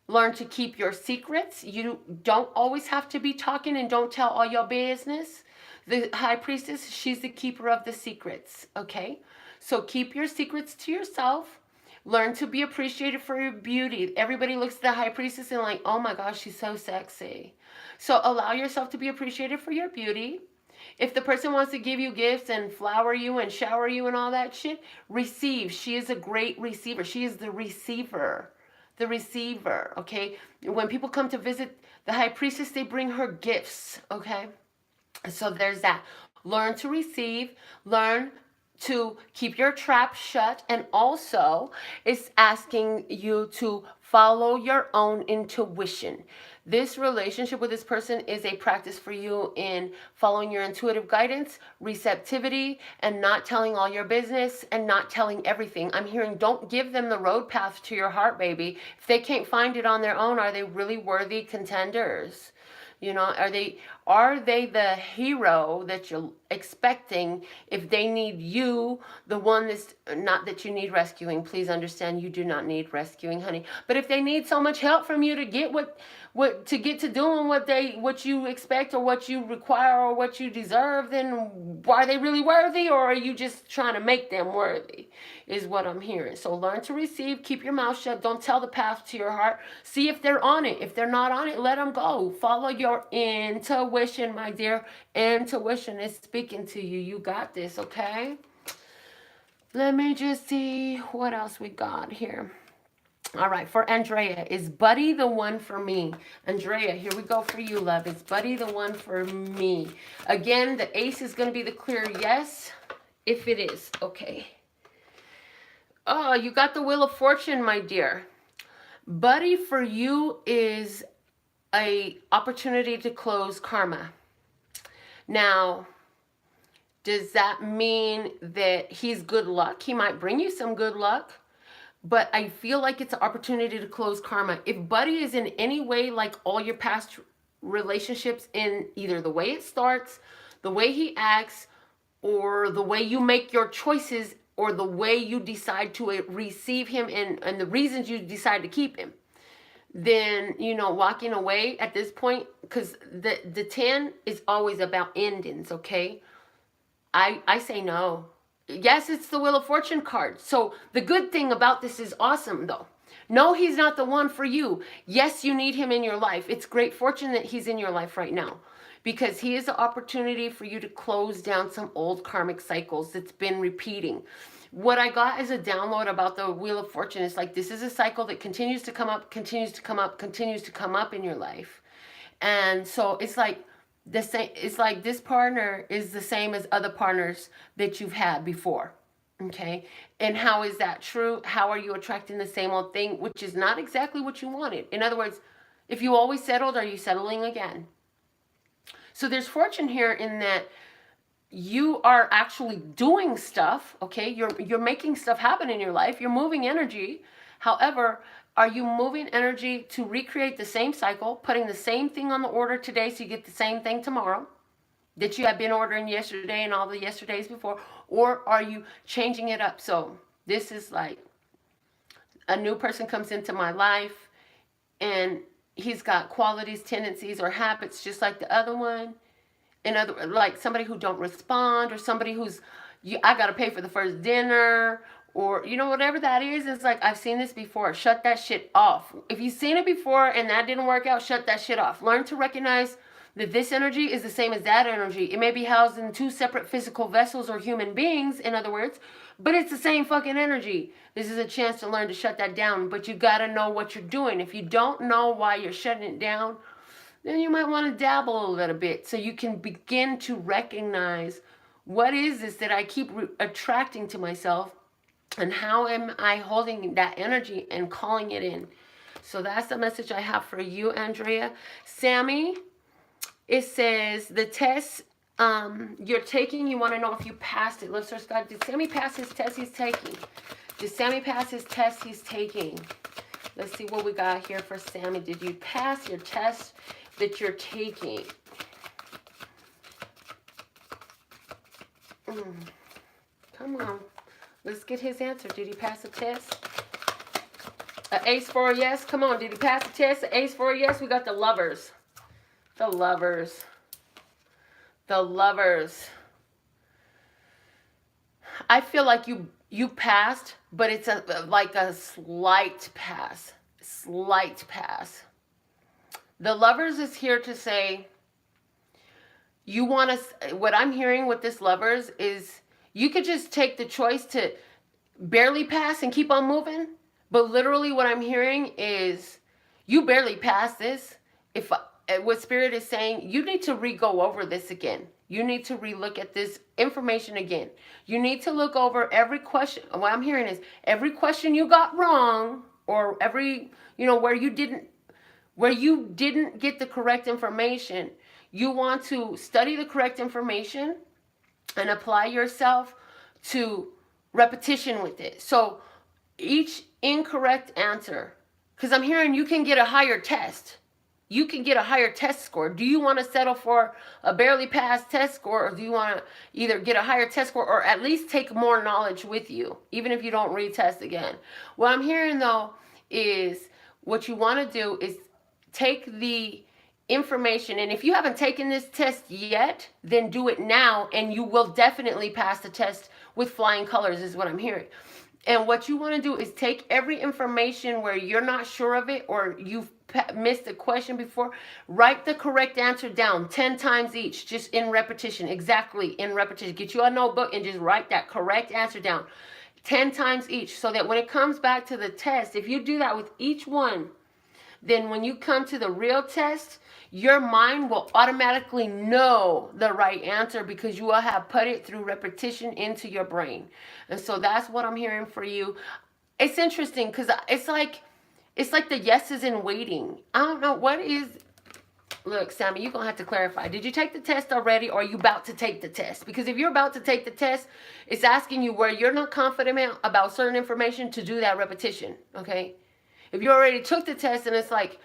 Speaker 1: Learn to keep your secrets. You don't always have to be talking, and don't tell all your business. The High Priestess, she's the keeper of the secrets, okay? So keep your secrets to yourself. Learn to be appreciated for your beauty. Everybody looks at the High Priestess and like, oh my gosh, she's so sexy. So allow yourself to be appreciated for your beauty. If the person wants to give you gifts and flower you and shower you and all that shit, receive. She is a great receiver. She is the receiver. The receiver, okay? When people come to visit the High Priestess, they bring her gifts, okay? So there's that. Learn to receive. Learn to keep your trap shut, and also it's asking you to follow your own intuition. This relationship with this person is a practice for you in following your intuitive guidance, receptivity, and not telling all your business and not telling everything. I'm hearing don't give them the road path to your heart, baby. If they can't find it on their own, are they really worthy contenders? You know, are they the hero that you're expecting if they need you, the one that's, not that you need rescuing, please understand you do not need rescuing, honey, but if they need so much help from you to get to get to doing what you expect or what you require or what you deserve, then are they really worthy, or are you just trying to make them worthy, is what I'm hearing. So learn to receive, keep your mouth shut, don't tell the path to your heart, see if they're on it. If they're not on it, let them go. Follow your intuition, my dear. Intuition is speaking to you. You got this, okay? Let me just see what else we got here. All right, for Andrea, is Buddy the one for me? Andrea, here we go for you, love. Is Buddy the one for me? Again, the ace is going to be the clear yes, if it is. Okay. Oh, you got the Wheel of Fortune, my dear. Buddy for you is a opportunity to close karma. Now, does that mean that he's good luck? He might bring you some good luck, but I feel like it's an opportunity to close karma. If Buddy is in any way like all your past relationships, in either the way it starts, the way he acts, or the way you make your choices, or the way you decide to receive him and the reasons you decide to keep him, then, you know, walking away at this point, because the 10 is always about endings, okay? I say no. Yes, it's the Wheel of Fortune card. So the good thing about this is awesome, though. No, he's not the one for you. Yes, you need him in your life. It's great fortune that he's in your life right now, because he is an opportunity for you to close down some old karmic cycles that's been repeating. What I got as a download about the Wheel of Fortune is like, this is a cycle that continues to come up, continues to come up, continues to come up in your life. And so it's like the same, it's like this partner is the same as other partners that you've had before. Okay. And how is that true? How are you attracting the same old thing, which is not exactly what you wanted? In other words, if you always settled, are you settling again? So there's fortune here in that you are actually doing stuff, okay? You're making stuff happen in your life. You're moving energy. However, are you moving energy to recreate the same cycle, putting the same thing on the order today so you get the same thing tomorrow that you have been ordering yesterday and all the yesterdays before? Or are you changing it up? So this is like a new person comes into my life and he's got qualities, tendencies, or habits just like the other one. In other words, like somebody who don't respond, or somebody who's, I got to pay for the first dinner, or, you know, whatever that is. It's like, I've seen this before. Shut that shit off. If you've seen it before and that didn't work out, shut that shit off. Learn to recognize that this energy is the same as that energy. It may be housed in two separate physical vessels or human beings, in other words, but it's the same fucking energy. This is a chance to learn to shut that down, but you got to know what you're doing. If you don't know why you're shutting it down, then you might want to dabble a little bit so you can begin to recognize, what is this that I keep attracting to myself, and how am I holding that energy and calling it in? So that's the message I have for you, Andrea. Sammy, it says the test you're taking, you want to know if you passed it. Let's start. Did Sammy pass his test he's taking? Did Sammy pass his test he's taking? Let's see what we got here for Sammy. Did you pass your test that you're taking? Come on. Let's get his answer. Did he pass the test? An ace for a yes. Come on. Did he pass the test? An ace for a yes. We got the Lovers. The Lovers. The Lovers. I feel like you passed, but it's like a slight pass. Slight pass. The Lovers is here to say, you want to, what I'm hearing with this Lovers is, you could just take the choice to barely pass and keep on moving. But literally what I'm hearing is, you barely passed this. If what Spirit is saying, you need to re-go over this again. You need to re-look at this information again. You need to look over every question. What I'm hearing is every question you got wrong, or every, where you didn't get the correct information. You want to study the correct information and apply yourself to repetition with it. So each incorrect answer, because I'm hearing you can get a higher test. You can get a higher test score. Do you want to settle for a barely passed test score, or do you want to either get a higher test score or at least take more knowledge with you, even if you don't retest again? What I'm hearing though is what you want to do is take the information, and if you haven't taken this test yet, then do it now, and you will definitely pass the test with flying colors, is what I'm hearing. And what you want to do is take every information where you're not sure of it, or you've missed a question before, write the correct answer down 10 times each, just in repetition, exactly in repetition. Get you a notebook and just write that correct answer down 10 times each, so that when it comes back to the test, if you do that with each one, then when you come to the real test, your mind will automatically know the right answer, because you will have put it through repetition into your brain. And so that's what I'm hearing for you. It's interesting because it's like the yeses in waiting. I don't know what is. Look, Sammy, you're going to have to clarify. Did you take the test already, or are you about to take the test? Because if you're about to take the test, it's asking you where you're not confident about certain information to do that repetition, okay? If you already took the test and it's like,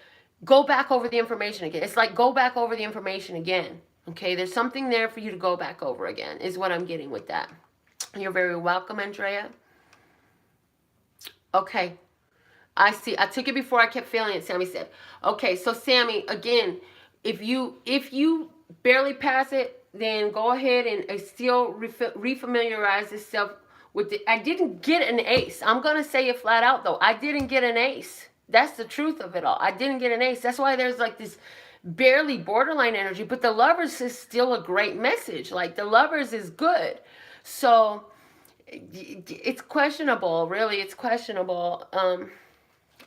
Speaker 1: go back over the information again. It's like, go back over the information again. Okay, there's something there for you to go back over again, is what I'm getting with that. You're very welcome, Andrea. Okay, I see. I took it before I kept feeling it, Sammy said. Okay, so Sammy, again, if you barely pass it, then go ahead and still refamiliarize yourself with it. I didn't get an ace. I'm going to say it flat out, though. I didn't get an ace. That's the truth of it all. I didn't get an ace. That's why there's like this barely borderline energy. But the Lovers is still a great message. Like, the Lovers is good. So it's questionable. Really, it's questionable.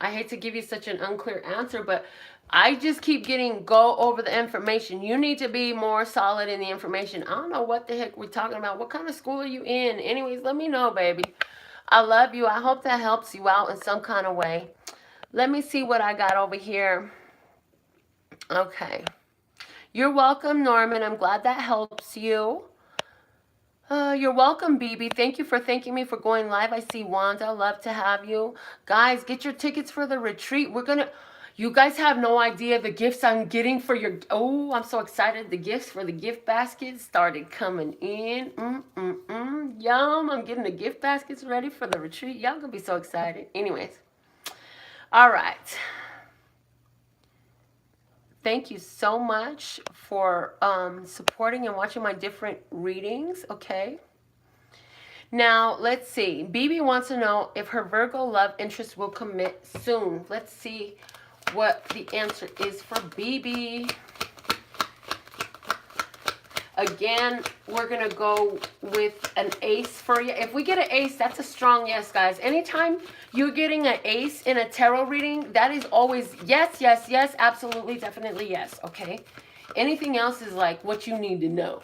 Speaker 1: I hate to give you such an unclear answer, but I just keep getting go over the information. You need to be more solid in the information. I don't know what the heck we're talking about. What kind of school are you in? Anyways, let me know, baby. I love you. I hope that helps you out in some kind of way. Let me see what I got over here. Okay. You're welcome, Norman. I'm glad that helps you. You're welcome, BB. Thank you for thanking me for going live. I see Wanda. Love to have you. Guys, get your tickets for the retreat. You guys have no idea the gifts I'm getting for your... Oh, I'm so excited. The gifts for the gift baskets started coming in. Yum. I'm getting the gift baskets ready for the retreat. Y'all gonna be so excited. Anyways. All right. Thank you so much for supporting and watching my different readings, okay? Now, let's see. BB wants to know if her Virgo love interest will commit soon. Let's see what the answer is for BB. Again, we're going to go with an ace for you. If we get an ace, that's a strong yes, guys. Anytime you're getting an ace in a tarot reading, that is always yes, yes, yes, absolutely, definitely yes, okay? Anything else is like what you need to know,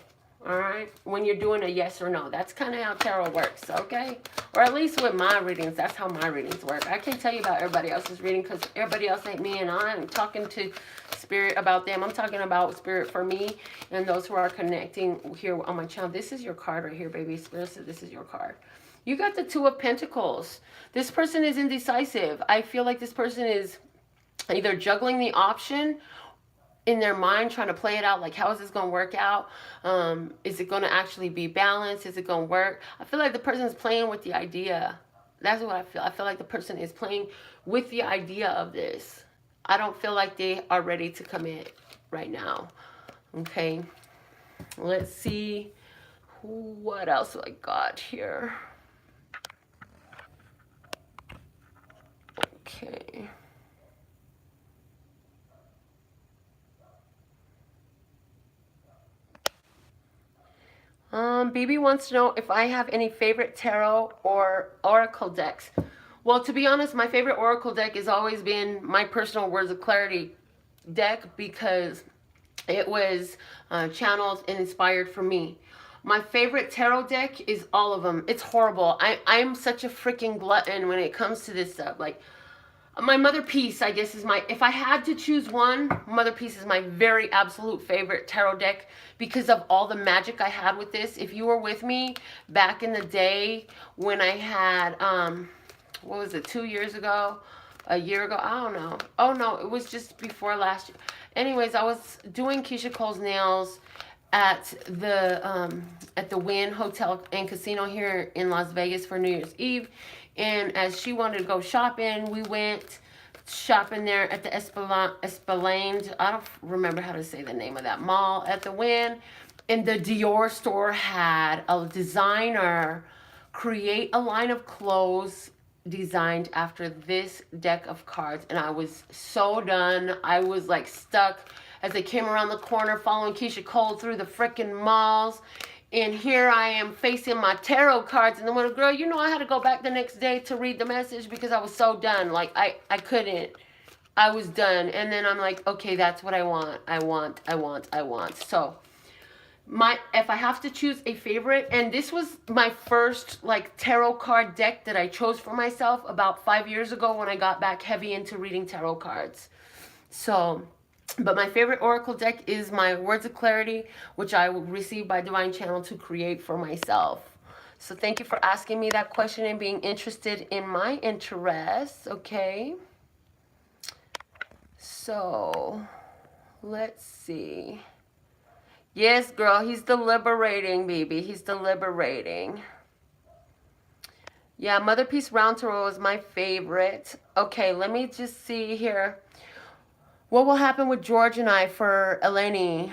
Speaker 1: all right? When you're doing a yes or no. That's kind of how tarot works, okay? Or at least with my readings, that's how my readings work. I can't tell you about everybody else's reading because everybody else ain't me, and I'm talking to Spirit about them. I'm talking about Spirit for me and those who are connecting here on my channel. This is your card right here, baby. Spirit said this is your card. You got the Two of Pentacles. This person is indecisive. I feel like this person is either juggling the option in their mind, trying to play it out, like, how is this going to work out? Is it going to actually be balanced? Is it going to work? I feel like the person is playing with the idea. That's what I feel. I feel like the person is playing with the idea of this. I don't feel like they are ready to commit right now. Okay. Let's see. What else I got here? Okay. BB wants to know if I have any favorite tarot or oracle decks. Well, to be honest, my favorite oracle deck has always been my personal Words of Clarity deck because it was channeled and inspired for me. My favorite tarot deck is all of them. It's horrible. I'm such a freaking glutton when it comes to this stuff. Like, my Mother Peace, I guess, is my, if I had to choose one, Mother Peace is my very absolute favorite tarot deck because of all the magic I had with this. If you were with me back in the day when I had, what was it, 2 years ago? A year ago? I don't know. Oh, no, it was just before last year. Anyways, I was doing Keisha Cole's nails at the Wynn Hotel and Casino here in Las Vegas for New Year's Eve. And as she wanted to go shopping, we went shopping there at the Esplanade. I don't remember how to say the name of that mall at the Wynn. And the Dior store had a designer create a line of clothes designed after this deck of cards. And I was so done. I was like stuck as they came around the corner following Keisha Cole through the freaking malls. And here I am facing my tarot cards. And then when a girl, you know, I had to go back the next day to read the message because I was so done. Like, I couldn't. I was done. And then I'm like, okay, that's what I want. I want. So, if I have to choose a favorite, and this was my first, like, tarot card deck that I chose for myself about 5 years ago when I got back heavy into reading tarot cards. So, but my favorite oracle deck is my Words of Clarity, which I received by Divine Channel to create for myself. So thank you for asking me that question and being interested in my interests, okay? So, let's see. Yes, girl, he's deliberating, baby. He's deliberating. Yeah, Mother Peace Round Tarot is my favorite. Okay, let me just see here. What will happen with George and I for Eleni?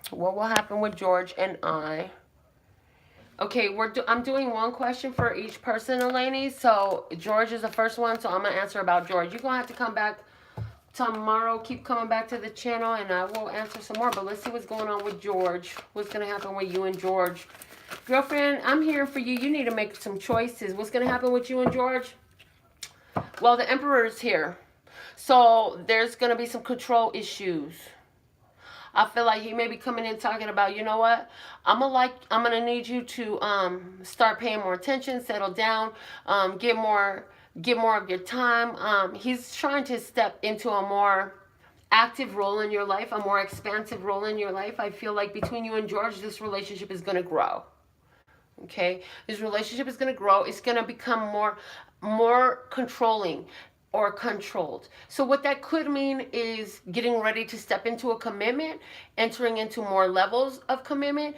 Speaker 1: What will happen with George and I? Okay, I'm doing one question for each person, Eleni. So George is the first one, so I'm going to answer about George. You're going to have to come back tomorrow. Keep coming back to the channel, and I will answer some more. But let's see what's going on with George. What's going to happen with you and George? Girlfriend, I'm here for you. You need to make some choices. What's going to happen with you and George? Well, the Emperor is here. So there's going to be some control issues. I feel like he may be coming in talking about, you know what, I'm going to need you to start paying more attention, settle down, get more of your time. He's trying to step into a more active role in your life, a more expansive role in your life. I feel like between you and George, this relationship is going to grow. Okay? This relationship is going to grow. It's going to become more controlling or controlled. So what that could mean is getting ready to step into a commitment, entering into more levels of commitment,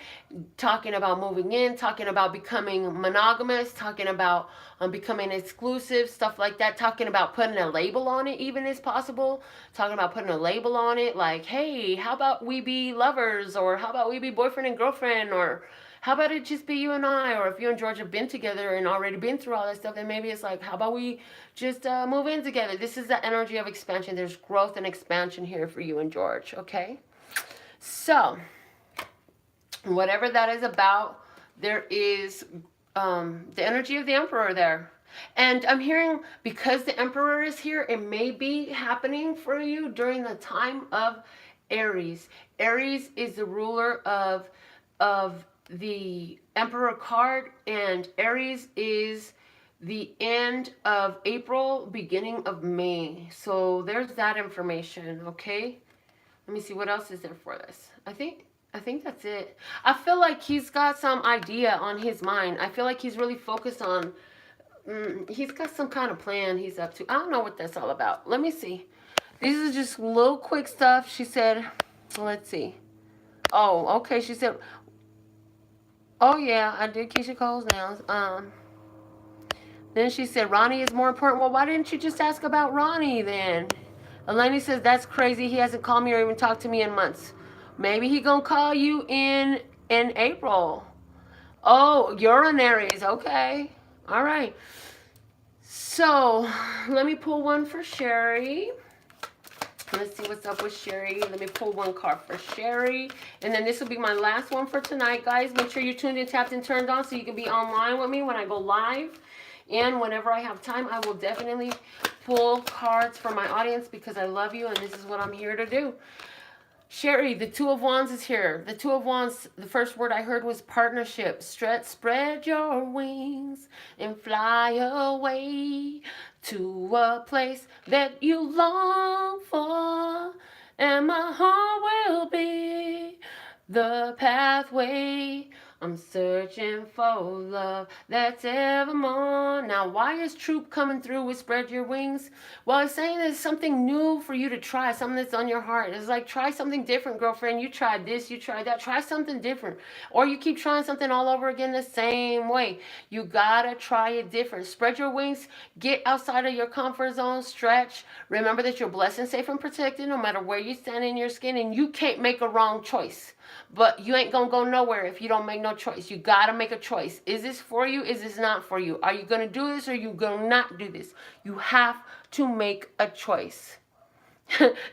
Speaker 1: talking about moving in, talking about becoming monogamous, talking about becoming exclusive, stuff like that, talking about putting a label on it even is possible, talking about putting a label on it like, hey, how about we be lovers, or how about we be boyfriend and girlfriend, or how about it just be you and I? Or if you and George have been together and already been through all that stuff, then maybe it's like, how about we just move in together? This is the energy of expansion. There's growth and expansion here for you and George, okay? So, whatever that is about, there is the energy of the Emperor there. And I'm hearing, because the Emperor is here, it may be happening for you during the time of Aries. Aries is the ruler of the Emperor card, and Aries is the end of April, beginning of May. So there's that information, okay? Let me see, what else is there for this? I think that's it. I feel like he's got some idea on his mind. I feel like he's really focused on, he's got some kind of plan he's up to. I don't know what that's all about. Let me see. These are just little quick stuff. She said, let's see. Oh, okay, she said, oh yeah, I did Keisha Cole's nails. Then she said, Ronnie is more important. Well, why didn't you just ask about Ronnie then? Eleni says, that's crazy. He hasn't called me or even talked to me in months. Maybe he gonna call you in April. Oh, you're an Aries. Okay. All right. So, let me pull one for Sherry. Let's see what's up with Sherry. Let me pull one card for Sherry. And then this will be my last one for tonight, guys. Make sure you're tuned in, tapped, and turned on so you can be online with me when I go live. And whenever I have time, I will definitely pull cards for my audience because I love you and this is what I'm here to do. Sherry, the Two of Wands is here. The Two of Wands, the first word I heard was partnership. Spread your wings and fly away to a place that you long for. And my heart will be the pathway. I'm searching for love that's evermore. Now, why is Troop coming through with spread your wings? Well, it's saying there's something new for you to try, something that's on your heart. It's like, try something different, girlfriend. You tried this, you tried that. Try something different. Or you keep trying something all over again the same way. You gotta try it different. Spread your wings. Get outside of your comfort zone. Stretch. Remember that you're blessed and safe and protected no matter where you stand in your skin. And you can't make a wrong choice. But you ain't gonna go nowhere if you don't make no choice. You gotta make a choice. Is this for you? Is this not for you? Are you gonna do this or are you gonna not do this? You have to make a choice.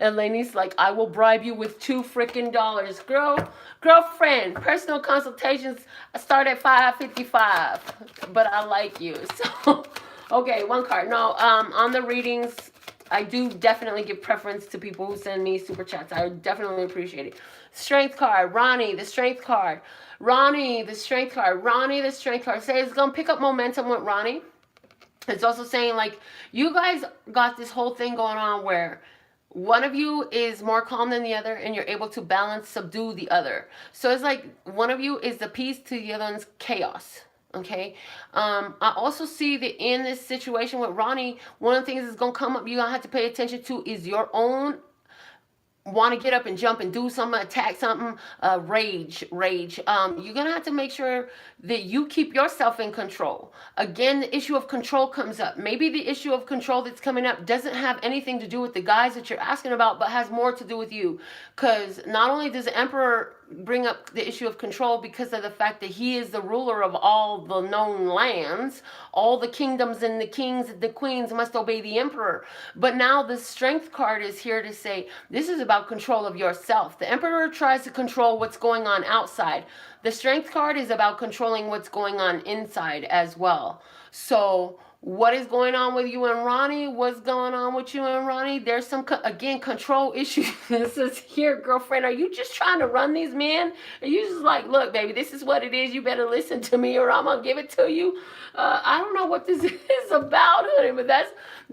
Speaker 1: Eleni's like, I will bribe you with $2 freaking. Girlfriend, personal consultations start at $5.55. But I like you. So, okay, one card. No, on the readings, I do definitely give preference to people who send me super chats. I definitely appreciate it. Strength card, Ronnie, the strength card. Ronnie, the strength card. Ronnie, the strength card. Say it's going to pick up momentum with Ronnie. It's also saying, like, you guys got this whole thing going on where one of you is more calm than the other and you're able to balance, subdue the other. So it's like one of you is the peace to the other one's chaos. Okay. I also see that in this situation with Ronnie, one of the things that's going to come up, you're going to have to pay attention to is your own want to get up and jump and do something, attack something, rage. You're going to have to make sure that you keep yourself in control. Again, the issue of control comes up. Maybe the issue of control that's coming up doesn't have anything to do with the guys that you're asking about, but has more to do with you. Because not only does the Emperor bring up the issue of control because of the fact that he is the ruler of all the known lands, all the kingdoms and the kings and the queens must obey the Emperor. But now the strength card is here to say this is about control of yourself. The Emperor tries to control what's going on outside. The strength card is about controlling what's going on inside as well. So what is going on with you and Ronnie? What's going on with you and Ronnie? There's some, again, control issues. This is here, girlfriend. Are you just trying to run these men? Are you just like, look, baby, this is what it is. You better listen to me or I'm going to give it to you. I don't know what this is about, honey, but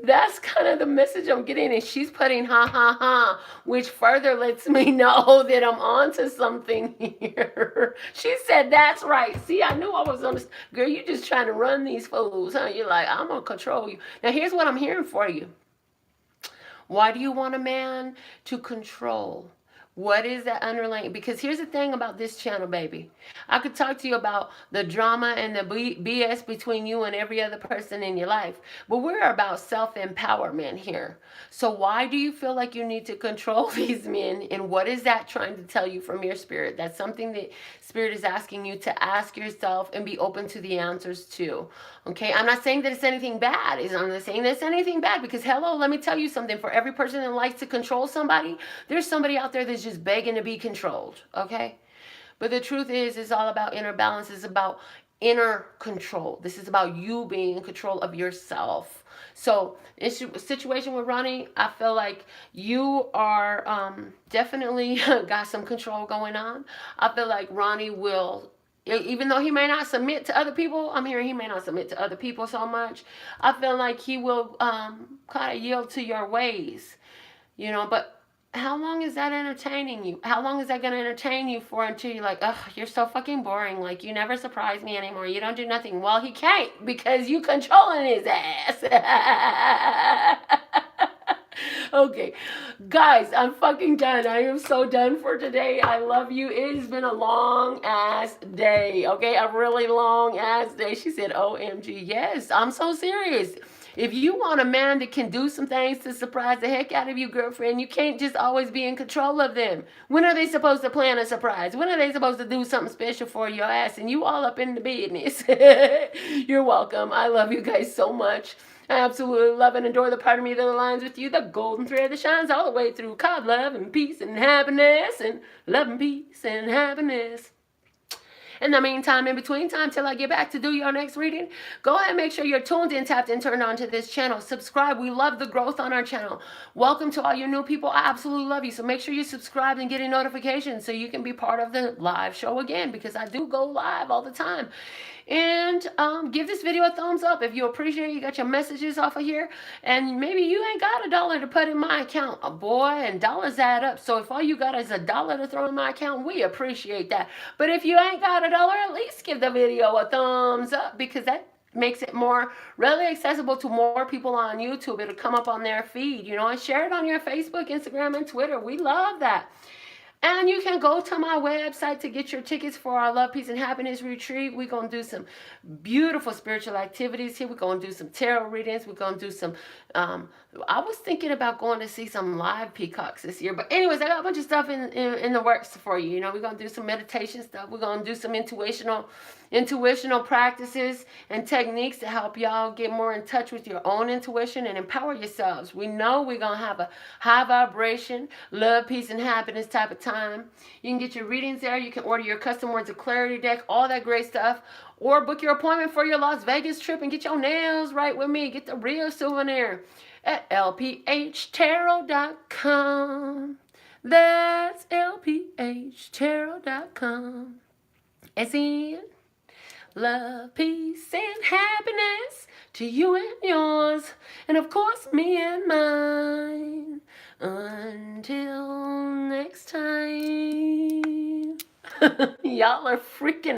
Speaker 1: that's kind of the message I'm getting. And she's putting ha, ha, ha, which further lets me know that I'm onto something here. She said, that's right. See, I knew I was on this. Girl, you just trying to run these fools, huh? You're like, I'm going to control you. Now, here's what I'm hearing for you. Why do you want a man to control? What is that underlying? Because here's the thing about this channel, baby. I could talk to you about the drama and the BS between you and every other person in your life. But we're about self-empowerment here. So why do you feel like you need to control these men? And what is that trying to tell you from your spirit? That's something that Spirit is asking you to ask yourself and be open to the answers to. Okay, I'm not saying that it's anything bad. I'm not saying that it's anything bad because, hello, let me tell you something. For every person that likes to control somebody, there's somebody out there that's just begging to be controlled, okay? But the truth is, it's all about inner balance. It's about inner control. This is about you being in control of yourself. So, situation with Ronnie, I feel like you are definitely got some control going on. I feel like Ronnie will, even though he may not submit to other people, I'm hearing he may not submit to other people so much. I feel like he will kind of yield to your ways, you know, but how long is that entertaining you? How long is that going to entertain you for until you're like, ugh, you're so fucking boring. Like, you never surprise me anymore. You don't do nothing. Well, he can't because you controlling his ass. Okay, guys, I'm fucking done. I am so done for today. I love you. It has been a long ass day. Okay, a really long ass day. She said, OMG. Yes, I'm so serious. If you want a man that can do some things to surprise the heck out of you, girlfriend, you can't just always be in control of them. When are they supposed to plan a surprise? When are they supposed to do something special for your ass? And you all up in the business. You're welcome. I love you guys so much. I absolutely love and adore the part of me that aligns with you, the golden thread that shines all the way through. God, love and peace and happiness, and love and peace and happiness. In the meantime, in between time, till I get back to do your next reading, go ahead and make sure you're tuned in, tapped in, turned on to this channel. Subscribe. We love the growth on our channel. Welcome to all your new people. I absolutely love you. So make sure you subscribe and get a notification so you can be part of the live show again, because I do go live all the time. And give this video a thumbs up if you appreciate it. You got your messages off of here, and maybe you ain't got $1 to put in my account, boy, and dollars add up. So if all you got is $1 to throw in my account, we appreciate that. But if you ain't got $1, at least give the video a thumbs up, because that makes it more readily accessible to more people on YouTube. It'll come up on their feed, you know, and share it on your Facebook, Instagram, and Twitter. We love that. And you can go to my website to get your tickets for our Love, Peace, and Happiness retreat. We're going to do some beautiful spiritual activities here. We're going to do some tarot readings. We're going to do some, I was thinking about going to see some live peacocks this year. But anyways, I got a bunch of stuff in the works for you. You know, we're going to do some meditation stuff. We're going to do some intuitional practices and techniques to help y'all get more in touch with your own intuition and empower yourselves. We know we're going to have a high vibration, love, peace, and happiness type of time. You can get your readings there. You can order your custom words of clarity deck, all that great stuff. Or book your appointment for your Las Vegas trip and get your nails right with me. Get the real souvenir at LPHtarot.com. That's LPHtarot.com. As in, love, peace, and happiness to you and yours, and of course me and mine. Until next time. Y'all are freaking